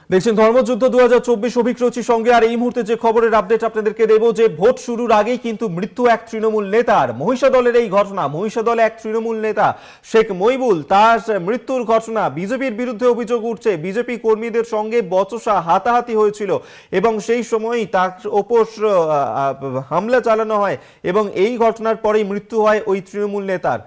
দেখছেন ধর্মযুদ্ধ 2024 অভিরুচির সঙ্গে। আর এই মুহূর্তে যে খবরের আপডেট আপনাদেরকে দেব, যে ভোট শুরুর আগেই কিন্তু মৃত্যু এক তৃণমূল নেতার। মহিষাদলের এই ঘটনা, মহিষাদলে এক তৃণমূল নেতা শেখ মইবুল, তার মৃত্যুর ঘটনা। বিজেপির বিরুদ্ধে অভিযোগ উঠছে, বিজেপি কর্মীদের সঙ্গে বচসা হাতাহাতি হয়েছিল এবং সেই সময়ই তার ওপর হামলা চালানো হয় এবং এই ঘটনার পরেই মৃত্যু হয় ওই তৃণমূল নেতার।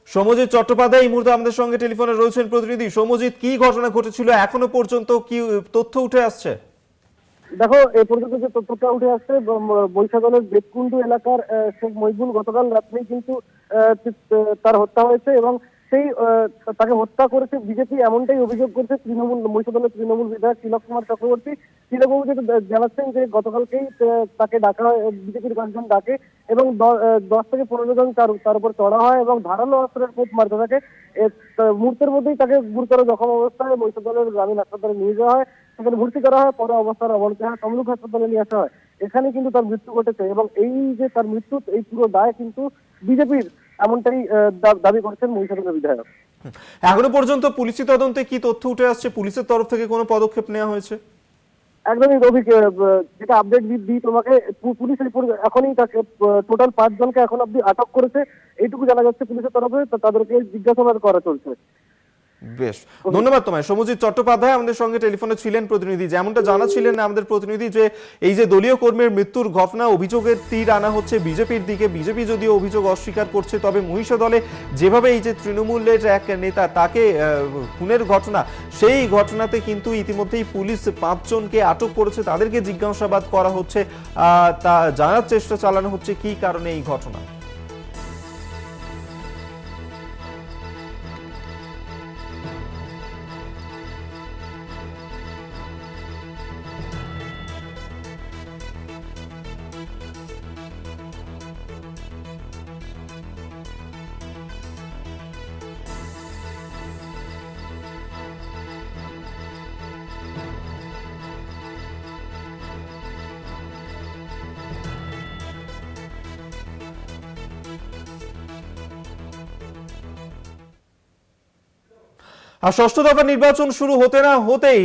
সমজিৎ চট্টোপাধ্যায় এই মুহূর্তে আমাদের সঙ্গে টেলিফোনে রয়েছেন প্রতিনিধি। সমজিৎ, কি ঘটনা ঘটেছিল, এখনো পর্যন্ত কি তথ্য উঠে আসছে? দেখো, এ পর্যন্ত যে তথ্যটা উঠে আসছে, মহিষাদলের বেতকুন্ডু এলাকার শেখ মইবুল গতকাল রাত্রেই কিন্তু তার হত্যা হয়েছে এবং সেই তাকে হত্যা করেছে বিজেপি, এমনটাই অভিযোগ করছে মহিষাদলের তৃণমূল বিধায়ক তিলক কুমার চক্রবর্তী। তিলকবাবু যেটা জানাচ্ছেন যে গতকালকেই তাকে ডাকা হয়, বিজেপির কয়েকজন ডাকে এবং 10 থেকে 15 জন তার উপর চড়া হয় এবং ধারালো অস্ত্রের কোপ মারতে থাকে। মুহূর্তের মধ্যেই তাকে গুরুতর জখম অবস্থায় মহিষাদলের গ্রামীণ হাসপাতালে নিয়ে যাওয়া হয়, সেখানে ভর্তি করা হয়। পরে অবস্থার অবনতি হয়, তমলুক হাসপাতালে নিয়ে আসা হয়। এখানে কিন্তু তার মৃত্যু ঘটেছে এবং এই যে তার মৃত্যু, এই পুরো দায় কিন্তু বিজেপির, এমনটাই দাবি করছেন মহিষাদলের বিধায়ক। এখনো পর্যন্ত পুলিশি তদন্তে কি তথ্য উঠে আসছে? পুলিশের তরফ থেকে কোনো পদক্ষেপ নেওয়া হয়েছে? একদমই রবি, যেটা আপডেট দিই তোমাকে, পুলিশ এখনই তাকে টোটাল 5 জনকে এখন অব্দি আটক করেছে, এইটুকু জানা যাচ্ছে পুলিশের তরফে। তাদেরকে জিজ্ঞাসাবাদ করা চলছে। বেশ, ধন্যবাদ তোমায়। সমজিৎ চট্টোপাধ্যায় আমাদের সঙ্গে টেলিফোনে ছিলেন প্রতিনিধি। যেমনটা জানাচ্ছিলেন আমাদের প্রতিনিধি যে এই যে দলীয় কর্মীর মৃত্যুর ঘটনা, অভিযোগের তীর আনা হচ্ছে বিজেপির দিকে। বিজেপি যদিও অভিযোগ অস্বীকার করছে, তবে মহিষাদলে যেভাবে এই যে তৃণমূলের এক নেতা তাকে খুনের ঘটনা, সেই ঘটনাতে কিন্তু ইতিমধ্যেই পুলিশ 5 জনকে আটক করেছে। তাদেরকে জিজ্ঞাসাবাদ করা হচ্ছে, তা জানার চেষ্টা চালানো হচ্ছে কি কারণে এই ঘটনা। আর ষষ্ঠ দফা নির্বাচন শুরু হতে না হতেই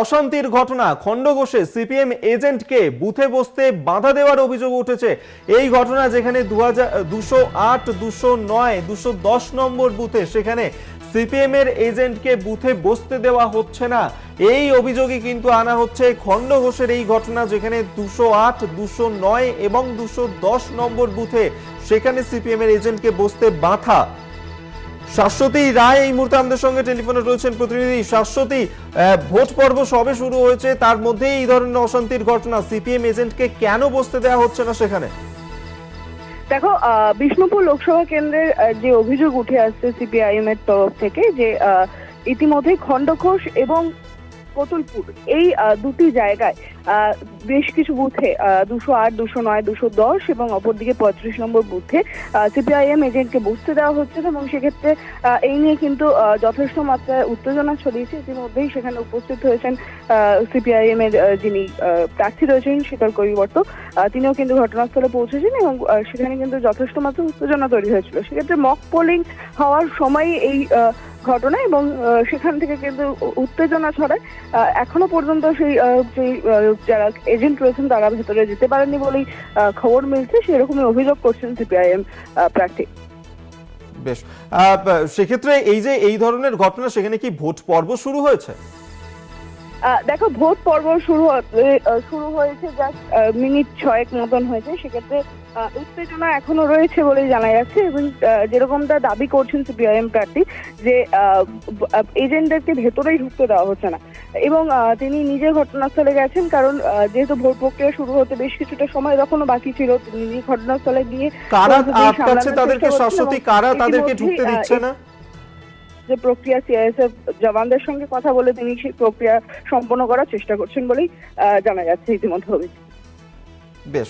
অশান্তির ঘটনা। খণ্ডঘোষে সিপিএম এজেন্টকে বুথে বসতে বাধা দেওয়ার অভিযোগ উঠেছে। এই ঘটনা যেখানে 208, 209, 210 নম্বর বুথে, সেখানে সিপিএম এর এজেন্টকে বুথে বসতে দেওয়া হচ্ছে না। এই অভিযোগই কিন্তু আনা হচ্ছে খণ্ডঘোষের এই ঘটনা, যেখানে 208, 209 এবং 210 নম্বর বুথে সেখানে সিপিএম এর এজেন্টকে বসতে বাধা। শাশ্বতী রায় এই মুহূর্তে আমাদের সঙ্গে টেলিফোনে রয়েছেন প্রতিনিধি। শাশ্বতী, ভোট পর্ব সবে শুরু হয়েছে, তার মধ্যে এই ধরনের অশান্তির ঘটনা, সিপিএম এজেন্টকে কেন বসতে দেওয়া হচ্ছে না সেখানে? দেখো, বিষ্ণুপুর লোকসভা কেন্দ্রের যে অভিযোগ উঠে আসছে সিপিআইএম এর তরফ থেকে, যে ইতিমধ্যে খণ্ডঘোষ এবং কতুলপুর এই দুটি জায়গায় বেশ কিছু বুথে 208, 209, 210 এবং অপরদিকে 35 নম্বর বুথে সিপিআইএম এজেন্টকে বসতে দেওয়া হচ্ছে এবং সেক্ষেত্রে এই নিয়ে কিন্তু যথেষ্ট মাত্রায় উত্তেজনা ছড়িয়েছে। ইতিমধ্যেই সেখানে উপস্থিত হয়েছেন সিপিআইএম এর যিনি প্রার্থী রয়েছেন শীতল কৈবর্ত, তিনিও কিন্তু ঘটনাস্থলে পৌঁছেছেন এবং সেখানে কিন্তু যথেষ্ট মাত্রায় উত্তেজনা তৈরি হয়েছিল। সেক্ষেত্রে মক পোলিং হওয়ার সময় এই ঘটনা এবং সেখান থেকে কিন্তু উত্তেজনা ছড়ায়। এখনো পর্যন্ত সেই যারা এজেন্ট রয়েছেন তারা ভেতরে যেতে পারেননি বলেই খবর মিলছে, সেরকমই অভিযোগ করছেন সিপিআইএম প্রার্থী। বেশ, সেক্ষেত্রে এই যে এই ধরনের ঘটনা, সেখানে কি ভোট পর্ব শুরু হয়েছে? দেখো, ভোট পর্ব শুরু হয়েছে জাস্ট মিনিট 6 মতন হয়েছে। সেক্ষেত্রে উত্তেজনা এখনো রয়েছে বলেই জানা যাচ্ছে এবং যেরকমটা দাবি করছেন সিপিআইএম প্রার্থী, যে এজেন্টদেরকে ভেতরেই ঢুকতে দেওয়া হচ্ছে না এবং তিনি নিজে ঘটনাস্থলে গেছেন, কারণ যেহেতু ভোট প্রক্রিয়া শুরু হতে বেশ কিছুটা সময় তখনও বাকি ছিল, তিনি ঘটনাস্থলে গিয়ে কারা আটকাচ্ছে তাদেরকে? শাশ্বতী, কারা তাদেরকে ঢুকতে দিচ্ছে না? যে প্রক্রিয়া, সিআইএসএফ জওয়ানদের সঙ্গে কথা বলে তিনি সেই প্রক্রিয়া সম্পন্ন করার চেষ্টা করছেন বলেই জানা যাচ্ছে ইতিমধ্যে। বেশ,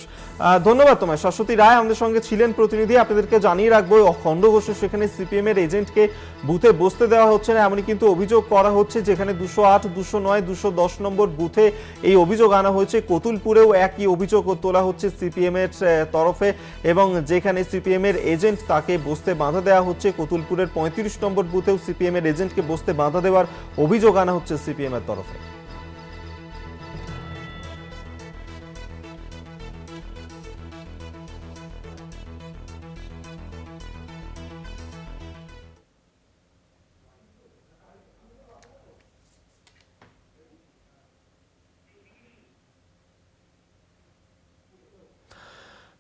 ধন্যবাদ তোমায়। শাশ্বতী রায় আমাদের সঙ্গে ছিলেন প্রতিনিধি। আপনাদেরকে জানিয়ে রাখবো, খণ্ডঘোষে সেখানে সিপিএম এর এজেন্টকে বুথে বসতে দেওয়া হচ্ছে না, এমনই কিন্তু অভিযোগ করা হচ্ছে। যেখানে 208, 209, 210 নম্বর বুথে এই অভিযোগ আনা হয়েছে, কতুলপুরেও একই অভিযোগ তোলা হচ্ছে সিপিএম এর তরফে এবং যেখানে সিপিএম এর এজেন্ট তাকে বসতে বাধা দেওয়া হচ্ছে। কতুলপুরের 35 নম্বর বুথেও সিপিএম এর এজেন্টকে বসতে বাধা দেওয়ার অভিযোগ আনা হচ্ছে সিপিএম এর তরফে।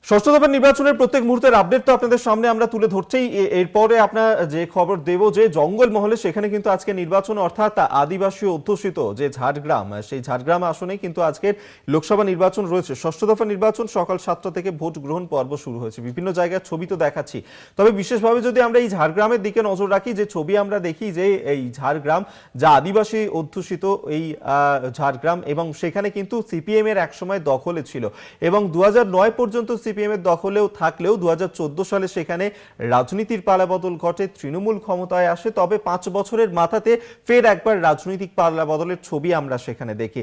ষষ্ঠ দফার নির্বাচনের প্রত্যেক মুহূর্তের আপডেট তো আপনাদের সামনে আমরা তুলে ধরছেই। এরপরে আপনার যে খবর দেব যে জঙ্গলমহলে সেখানে কিন্তু আজকে নির্বাচন, অর্থাৎ আদিবাসী অধ্যুষিত যে ঝাড়গ্রাম, সেই ঝাড়গ্রাম আসনে কিন্তু আজকের লোকসভা নির্বাচন রয়েছে। ষষ্ঠ দফা নির্বাচন সকাল 7টা থেকে ভোট গ্রহণ পর্ব শুরু হয়েছে। বিভিন্ন জায়গার ছবি তো দেখাচ্ছি, তবে বিশেষভাবে যদি আমরা এই ঝাড়গ্রামের দিকে নজর রাখি, যে ছবি আমরা দেখি যে এই ঝাড়গ্রাম যা আদিবাসী অধ্যুষিত এই ঝাড়গ্রাম, এবং সেখানে কিন্তু সিপিএম এর একসময় দখলে ছিল এবং 2009 পর্যন্ত সিপিএম এর দখলেও থাকলেও 2014 সালে সেখানে রাজনীতির পালাবদল ঘটে, তৃণমূল ক্ষমতায় আসে। তবে 5 বছরের মাথাতে ফের একবার রাজনৈতিক পালাবদলের ছবি আমরা সেখানে দেখি।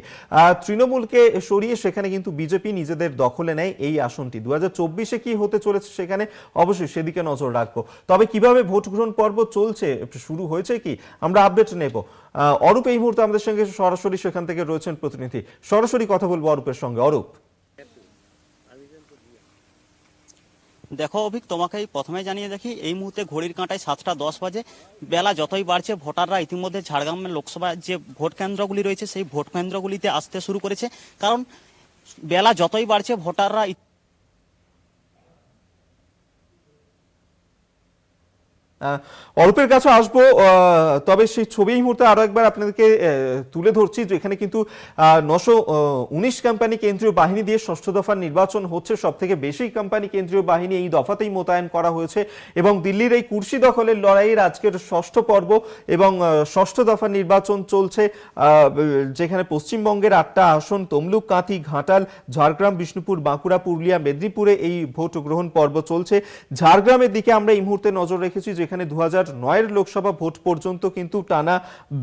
তৃণমূলকে সরিয়ে সেখানে কিন্তু বিজেপি নিজেদের দখলে নেয় এই আসনটি। 2024-এ কি হতে চলেছে সেখানে অবশ্যই সেদিকে নজর রাখবো। তবে কিভাবে ভোট গ্রহণ পর্ব চলছে, শুরু হয়েছে কি, আমরা আপডেট নেব। অরূপ এই মুহূর্তে আমাদের সঙ্গে সরাসরি সেখান থেকে রয়েছেন প্রতিনিধি, সরাসরি কথা বলবো অরূপের সঙ্গে। অরূপ, দেখো অভিক, তোমাকেই প্রথমে জানিয়ে দেখি এই মুহূর্তে ঘড়ির কাঁটায় 7টা 10 বাজে। বেলা যতই বাড়ছে ভোটাররা ইতিমধ্যে ঝাড়গ্রামের লোকসভা যে ভোট কেন্দ্রগুলি রয়েছে সেই ভোট কেন্দ্রগুলিতে আসতে শুরু করেছে, কারণ বেলা যতই বাড়ছে ভোটাররা অল্পের কাছে আসবো। তবে সেই ছবি এই মুহূর্তে আরো একবার আপনাদেরকে তুলে ধরছি যে এখানে কিন্তু 919 কোম্পানি কেন্দ্রীয় বাহিনী দিয়ে ষষ্ঠ দফার নির্বাচন হচ্ছে। সব থেকে বেশি কোম্পানি কেন্দ্রীয় বাহিনী এই দফাতেই মোতায়েন করা হয়েছে এবং দিল্লির এই কুর্সি দখলের লড়াইয়ের আজকের ষষ্ঠ পর্ব এবং ষষ্ঠ দফার নির্বাচন চলছে, যেখানে পশ্চিমবঙ্গের 8টা আসন তমলুক, কাঁথি, ঘাটাল, ঝাড়গ্রাম, বিষ্ণুপুর, বাঁকুড়া, পুরুলিয়া, মেদিনীপুরে এই ভোট গ্রহণ পর্ব চলছে। ঝাড়গ্রামের দিকে আমরা এই মুহূর্তে নজর রেখেছি, যেখানে 2009 লোকসভা ভোট পর্যন্ত কিন্তু টানা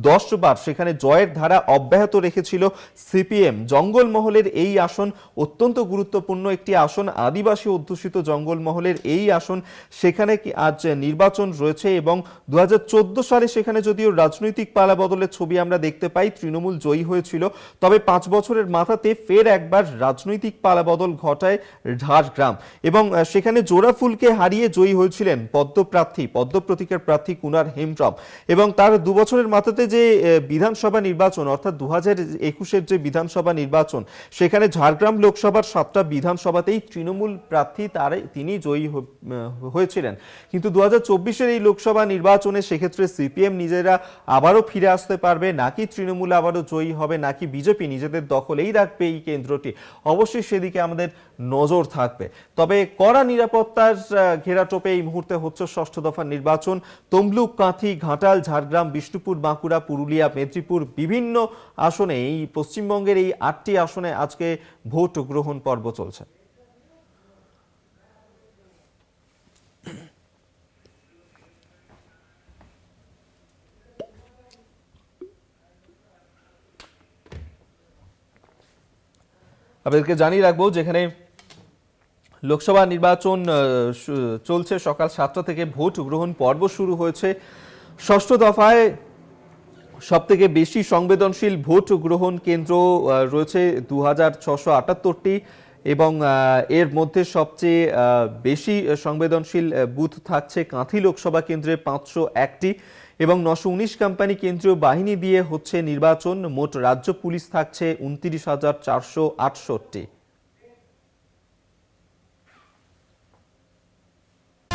10 বার সেখানে জয়ের ধারা অব্যাহত রেখেছিল সিপিএম। জঙ্গলমহলের এই আসন অত্যন্ত গুরুত্বপূর্ণ একটি আসন, আদিবাসী অধ্যুষিত জঙ্গলমহলের এই আসন, সেখানে আজ নির্বাচন রয়েছে এবং 2014 সালে সেখানে যদিও রাজনৈতিক পালাবদলের ছবি আমরা দেখতে পাই, তৃণমূল জয়ী হয়েছিল, তবে 5 বছরের মাথাতে ফের একবার রাজনৈতিক পালাবদল ঘটায় ঝাড়গ্রাম এবং সেখানে জোড়াফুলকে হারিয়ে জয়ী হয়েছিলেন পদ্ম প্রতীকের প্রার্থী কুনার হেমব্রম এবং তার 2 বছরের মাথাতে যে বিধানসভা নির্বাচন, অর্থাৎ 2021-এর যে বিধানসভা নির্বাচন, সেখানে ঝাড়গ্রাম লোকসভার 7টা বিধানসভাতেই তৃণমূল প্রার্থী তিনি জয়ী হয়েছিলেন। কিন্তু 2024-এর এই লোকসভা নির্বাচনে সেক্ষেত্রে সিপিএম নিজেরা আবারও ফিরে আসতে পারবে নাকি তৃণমূল আবারও জয়ী হবে, নাকি বিজেপি নিজেদের দখলেই রাখবে এই কেন্দ্রটি, অবশ্যই সেদিকে আমাদের নজর থাকবে। তবে কড়া নিরাপত্তার ঘেরাটোপে এই মুহূর্তে হচ্ছে ষষ্ঠ দফার নির্বাচন। তমলুক, কাঁথি, ঘাটাল, ঝাড়গ্রাম, বিষ্ণুপুর, বাঁকুড়া, পুরুলিয়া, মেদিনীপুর বিভিন্ন আসনে, এই পশ্চিমবঙ্গের এই 8টি আসনে আজকে ভোট গ্রহণ পর্ব চলছে। আপনাদেরকে জানিয়ে রাখবো যেখানে লোকসভা নির্বাচন চলছে, সকাল 7টা থেকে ভোট গ্রহণ পর্ব শুরু হয়েছে। ষষ্ঠ দফায় সব থেকে বেশি সংবেদনশীল ভোট গ্রহণ কেন্দ্র রয়েছে 2678টি এবং এর মধ্যে সবচেয়ে বেশি সংবেদনশীল বুথ থাকছে কাঁথি লোকসভা কেন্দ্রে 501টি এবং 919 কোম্পানি কেন্দ্রীয় বাহিনী দিয়ে হচ্ছে নির্বাচন। মোট রাজ্য পুলিশ থাকছে 29,468।